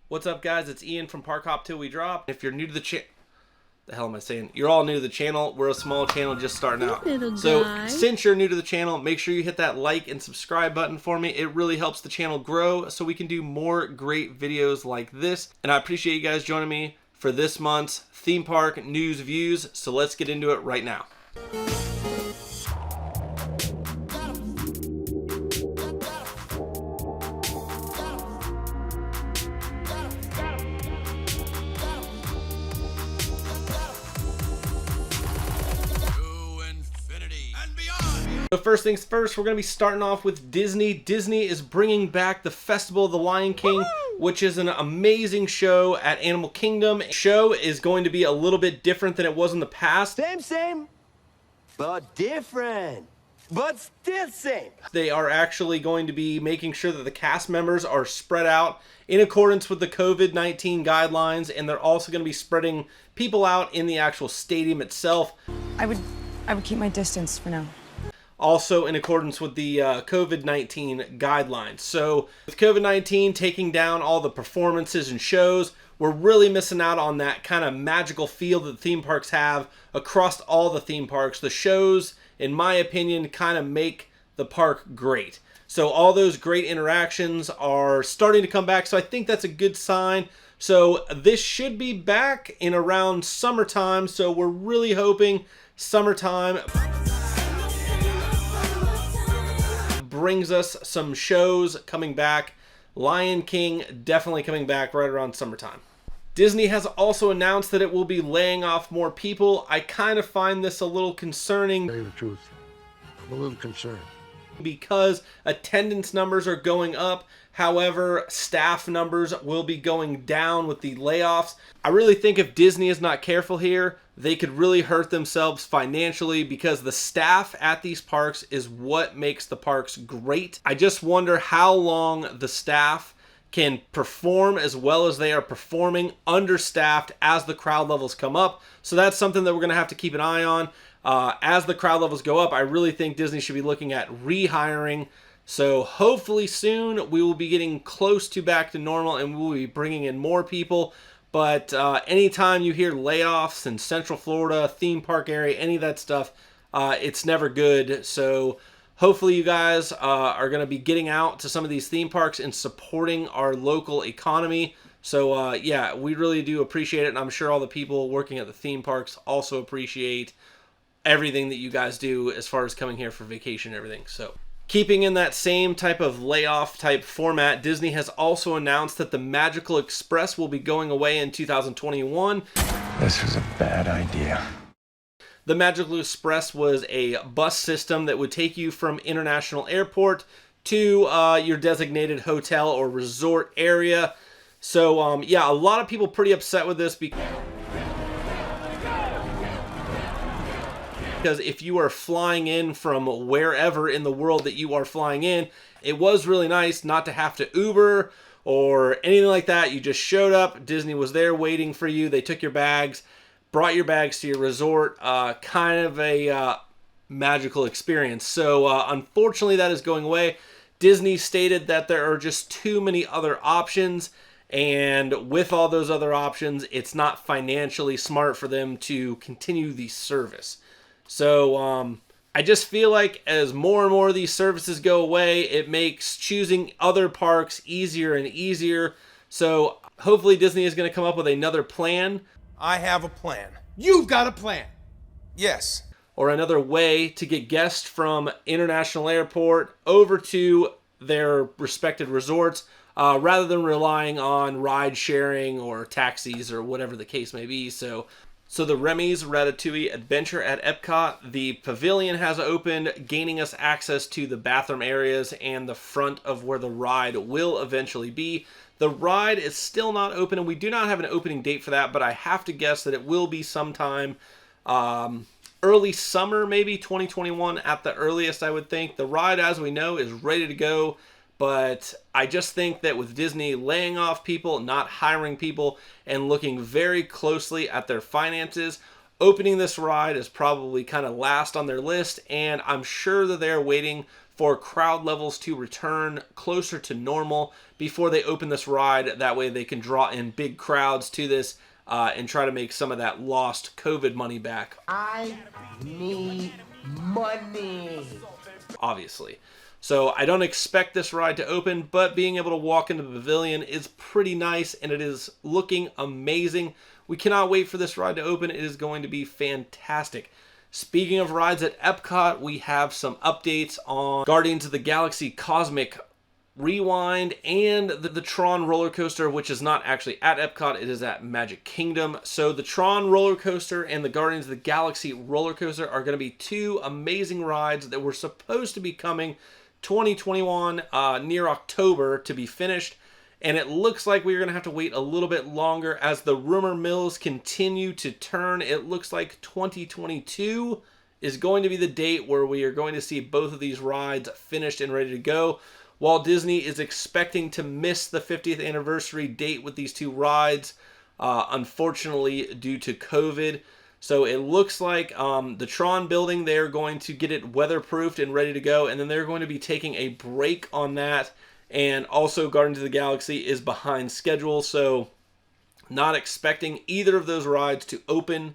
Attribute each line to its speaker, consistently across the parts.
Speaker 1: What's up, guys? It's Ian from Park Hop Till We Drop. If you're new to the channel, the hell am I saying? You're all new to the channel. We're a small channel just starting out. So since you're new to the channel, make sure you hit that like and subscribe button for me. It really helps the channel grow so we can do more great videos like this. And I appreciate you guys joining me for this month's theme park news views. So let's get into it right now. So first things first, we're going to be starting off with Disney. Disney is bringing back the Festival of the Lion King, which is an amazing show at Animal Kingdom. The show is going to be a little bit different than it was in the past.
Speaker 2: Same, but different, but still same.
Speaker 1: They are actually going to be making sure that the cast members are spread out in accordance with the COVID-19 guidelines, and they're also going to be spreading people out in the actual stadium itself.
Speaker 3: I would keep my distance for now.
Speaker 1: Also in accordance with the COVID-19 guidelines. So with COVID-19 taking down all the performances and shows, we're really missing out on that kind of magical feel that the theme parks have across all the theme parks. The shows, in my opinion, kind of make the park great. So all those great interactions are starting to come back, so I think that's a good sign. So this should be back in around summertime, so we're really hoping summertime brings us some shows coming back. Lion King definitely coming back right around summertime. Disney has also announced that it will be laying off more people. I kind of find this a little concerning.
Speaker 4: To tell you the truth, I'm a little concerned.
Speaker 1: Because attendance numbers are going up. However, staff numbers will be going down with the layoffs. I really think if Disney is not careful here, they could really hurt themselves financially, because the staff at these parks is what makes the parks great. I just wonder how long the staff can perform as well as they are performing understaffed as the crowd levels come up. So that's something that we're going to have to keep an eye on. As the crowd levels go up, I really think Disney should be looking at rehiring. So hopefully soon we will be getting close to back to normal and we will be bringing in more people. But anytime you hear layoffs in Central Florida, theme park area, any of that stuff, it's never good. So hopefully you guys are going to be getting out to some of these theme parks and supporting our local economy. So yeah, we really do appreciate it. And I'm sure all the people working at the theme parks also appreciate everything that you guys do as far as coming here for vacation and everything. So keeping in that same type of layoff type format, Disney has also announced that the Magical Express will be going away in 2021.
Speaker 4: This was a bad idea.
Speaker 1: The Magical Express was a bus system that would take you from International Airport to your designated hotel or resort area. So yeah, a lot of people pretty upset with this because if you are flying in from wherever in the world that you are flying in, it was really nice not to have to Uber or anything like that. You just showed up, Disney was there waiting for you, they took your bags, brought your bags to your resort, kind of a magical experience. So unfortunately that is going away. Disney stated that there are just too many other options, and with all those other options, it's not financially smart for them to continue the service. So I just feel like as more and more of these services go away, it makes choosing other parks easier and easier. So hopefully Disney is going to come up with another plan.
Speaker 5: I have a plan. You've got a plan. Yes.
Speaker 1: Or another way to get guests from International Airport over to their respected resorts, rather than relying on ride sharing or taxis or whatever the case may be. So the Remy's Ratatouille Adventure at Epcot, the pavilion has opened, gaining us access to the bathroom areas and the front of where the ride will eventually be. The ride is still not open, and we do not have an opening date for that, but I have to guess that it will be sometime early summer, maybe 2021 at the earliest, I would think. The ride, as we know, is ready to go. But I just think that with Disney laying off people, not hiring people, and looking very closely at their finances, opening this ride is probably kind of last on their list, and I'm sure that they're waiting for crowd levels to return closer to normal before they open this ride. That way they can draw in big crowds to this and try to make some of that lost COVID money back.
Speaker 2: I need money.
Speaker 1: Obviously. So I don't expect this ride to open, but being able to walk into the pavilion is pretty nice, and it is looking amazing. We cannot wait for this ride to open. It is going to be fantastic. Speaking of rides at Epcot, we have some updates on Guardians of the Galaxy Cosmic Rewind and the Tron roller coaster, which is not actually at Epcot, it is at Magic Kingdom. So the Tron roller coaster and the Guardians of the Galaxy roller coaster are going to be two amazing rides that were supposed to be coming 2021 near October to be finished, and it looks like we're going to have to wait a little bit longer as the rumor mills continue to turn. It looks like 2022 is going to be the date where we are going to see both of these rides finished and ready to go. Walt Disney is expecting to miss the 50th anniversary date with these two rides, unfortunately due to COVID. So it looks like the Tron building, they're going to get it weatherproofed and ready to go, and then they're going to be taking a break on that. And also Guardians of the Galaxy is behind schedule, so not expecting either of those rides to open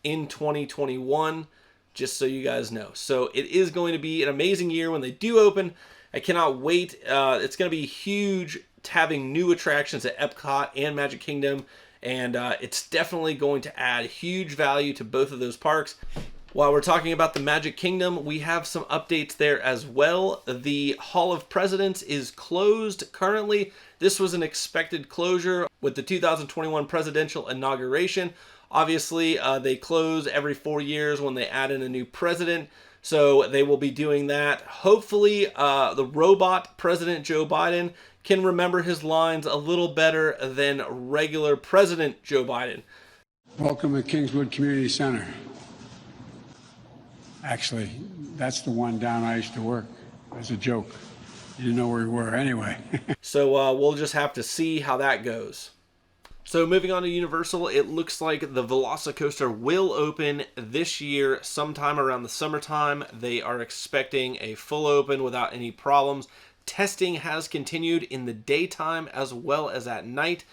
Speaker 1: in 2021, just so you guys know. So it is going to be an amazing year when they do open. I cannot wait. It's going to be huge having new attractions at Epcot and Magic Kingdom, and it's definitely going to add huge value to both of those parks. While we're talking about the Magic Kingdom, we have some updates there as well. The Hall of Presidents is closed currently. This was an expected closure with the 2021 presidential inauguration. Obviously, they close every 4 years when they add in a new president. So they will be doing that. Hopefully, the robot President Joe Biden can remember his lines a little better than regular President Joe Biden.
Speaker 6: Welcome to Kingswood Community Center. Actually, that's the one down I used to work. As a joke. You didn't know where we were anyway.
Speaker 1: So we'll just have to see how that goes. So moving on to Universal, it looks like the Velocicoaster will open this year sometime around the summertime. They are expecting a full open without any problems. Testing has continued in the daytime as well as at night.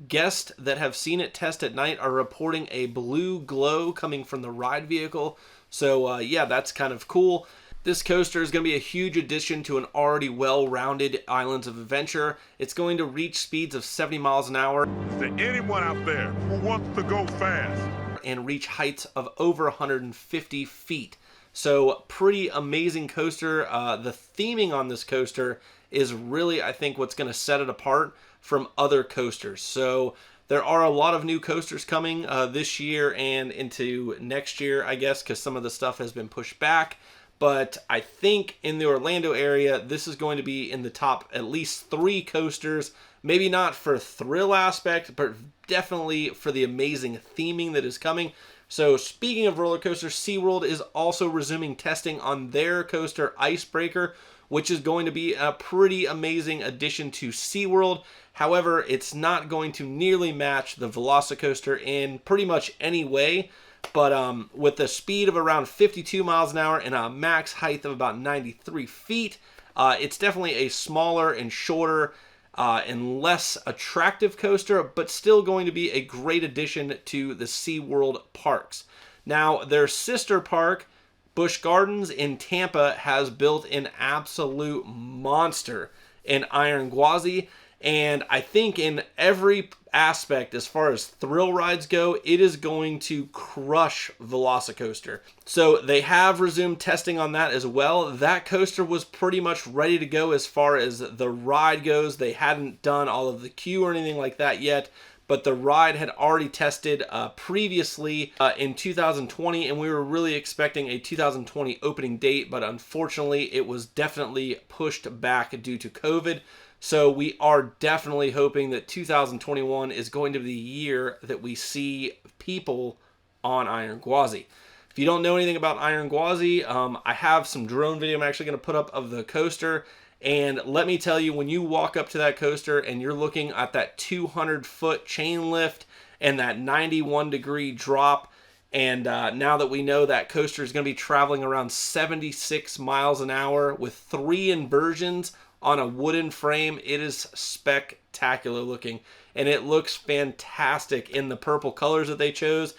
Speaker 1: Guests that have seen it test at night are reporting a blue glow coming from the ride vehicle. So yeah, that's kind of cool. This coaster is going to be a huge addition to an already well-rounded Islands of Adventure. It's going to reach speeds of 70 miles an hour.
Speaker 7: Is there anyone out there who wants to go fast?
Speaker 1: And reach heights of over 150 feet. So pretty amazing coaster. The theming on this coaster is really, I think, what's going to set it apart from other coasters. So there are a lot of new coasters coming this year and into next year, I guess, because some of the stuff has been pushed back. But I think in the Orlando area, this is going to be in the top at least 3 coasters. Maybe not for thrill aspect, but definitely for the amazing theming that is coming. So speaking of roller coasters, SeaWorld is also resuming testing on their coaster Icebreaker, which is going to be a pretty amazing addition to SeaWorld. However, it's not going to nearly match the Velocicoaster in pretty much any way. But with a speed of around 52 miles an hour and a max height of about 93 feet, it's definitely a smaller and shorter and less attractive coaster, but still going to be a great addition to the SeaWorld parks. Now, their sister park, Busch Gardens in Tampa, has built an absolute monster in Iron Gwazi. And I think in every aspect, as far as thrill rides go, it is going to crush Velocicoaster. So they have resumed testing on that as well. That coaster was pretty much ready to go as far as the ride goes. They hadn't done all of the queue or anything like that yet, but the ride had already tested previously in 2020, and we were really expecting a 2020 opening date, but unfortunately it was definitely pushed back due to COVID. So we are definitely hoping that 2021 is going to be the year that we see people on Iron Gwazi. If you don't know anything about Iron Gwazi, I have some drone video I'm actually going to put up of the coaster. And let me tell you, when you walk up to that coaster and you're looking at that 200-foot chain lift and that 91-degree drop, And now that we know that coaster is going to be traveling around 76 miles an hour with 3 inversions on a wooden frame, it is spectacular looking. And it looks fantastic in the purple colors that they chose.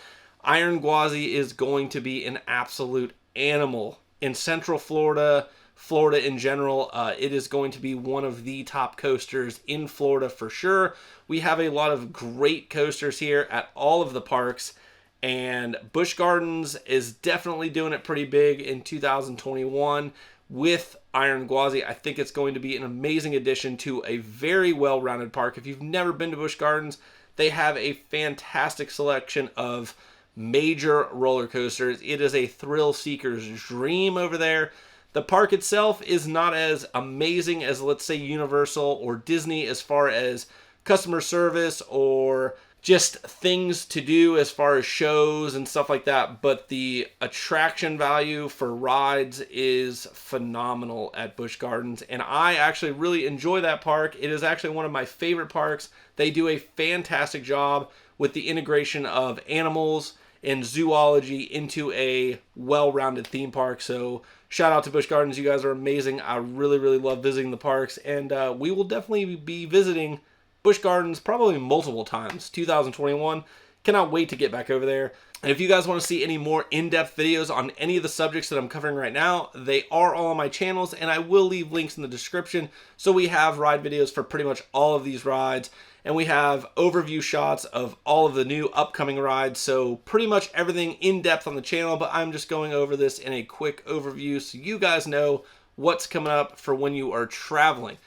Speaker 1: Iron Gwazi is going to be an absolute animal. In Central Florida, Florida in general, it is going to be one of the top coasters in Florida for sure. We have a lot of great coasters here at all of the parks. And Busch Gardens is definitely doing it pretty big in 2021 with Iron Gwazi. I think it's going to be an amazing addition to a very well-rounded park. If you've never been to Busch Gardens, they have a fantastic selection of major roller coasters. It is a thrill seeker's dream over there. The park itself is not as amazing as, let's say, Universal or Disney as far as customer service or just things to do as far as shows and stuff like that, but the attraction value for rides is phenomenal at Busch Gardens, and I actually really enjoy that park. It is actually one of my favorite parks. They do a fantastic job with the integration of animals and zoology into a well-rounded theme park. So shout out to Busch Gardens. You guys are amazing. I really, really love visiting the parks, and we will definitely be visiting Busch Gardens probably multiple times. 2021. Cannot wait to get back over there. And if you guys want to see any more in-depth videos on any of the subjects that I'm covering right now, they are all on my channels, and I will leave links in the description. So we have ride videos for pretty much all of these rides, and we have overview shots of all of the new upcoming rides. So pretty much everything in depth on the channel, but I'm just going over this in a quick overview so you guys know what's coming up for when you are traveling.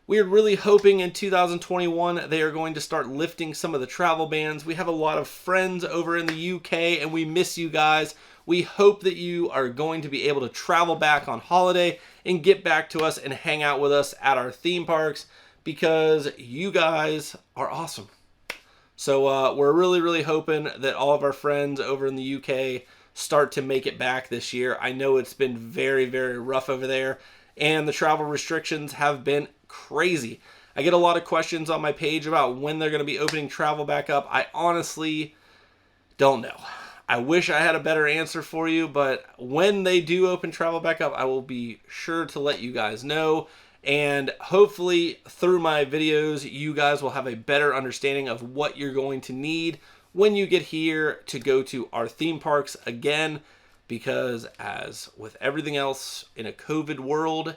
Speaker 1: We are really hoping in 2021 they are going to start lifting some of the travel bans. We have a lot of friends over in the UK, and we miss you guys. We hope that you are going to be able to travel back on holiday and get back to us and hang out with us at our theme parks, because you guys are awesome. So we're really, really hoping that all of our friends over in the UK start to make it back this year. I know it's been very, very rough over there, and the travel restrictions have been crazy. I get a lot of questions on my page about when they're going to be opening travel back up. I honestly don't know. I wish I had a better answer for you, but when they do open travel back up, I will be sure to let you guys know. And hopefully through my videos, you guys will have a better understanding of what you're going to need when you get here to go to our theme parks again, because as with everything else in a COVID world,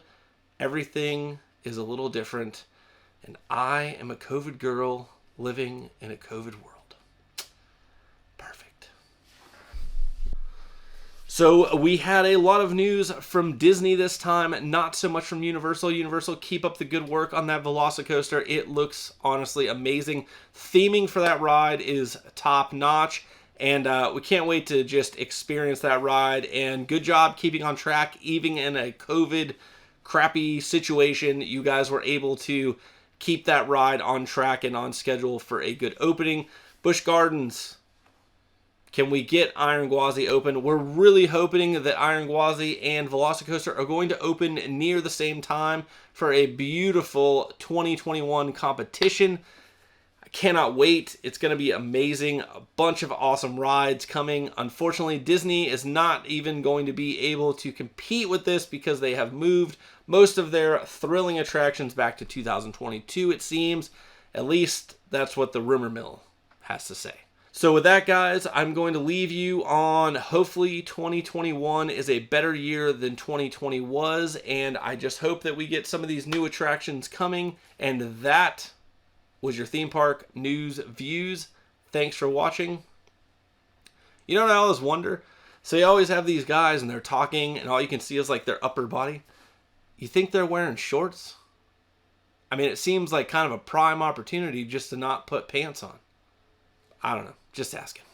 Speaker 1: everything is a little different, and I am a COVID girl living in a COVID world. Perfect. So we had a lot of news from Disney this time, not so much from Universal. Universal, keep up the good work on that Velocicoaster. It looks honestly amazing. Theming for that ride is top notch, and we can't wait to just experience that ride. And good job keeping on track, even in a COVID crappy situation. You guys were able to keep that ride on track and on schedule for a good opening. Busch Gardens, can we get Iron Gwazi open? We're really hoping that Iron Gwazi and Velocicoaster are going to open near the same time for a beautiful 2021 competition. I cannot wait. It's going to be amazing. A bunch of awesome rides coming. Unfortunately, Disney is not even going to be able to compete with this because they have moved most of their thrilling attractions back to 2022, it seems. At least that's what the rumor mill has to say. So with that, guys, I'm going to leave you on hopefully 2021 is a better year than 2020 was, and I just hope that we get some of these new attractions coming. And that was your theme park news views. Thanks for watching. You know what I always wonder? So you always have these guys and they're talking and all you can see is like their upper body. You think they're wearing shorts? I mean, it seems like kind of a prime opportunity just to not put pants on. I don't know. Just asking.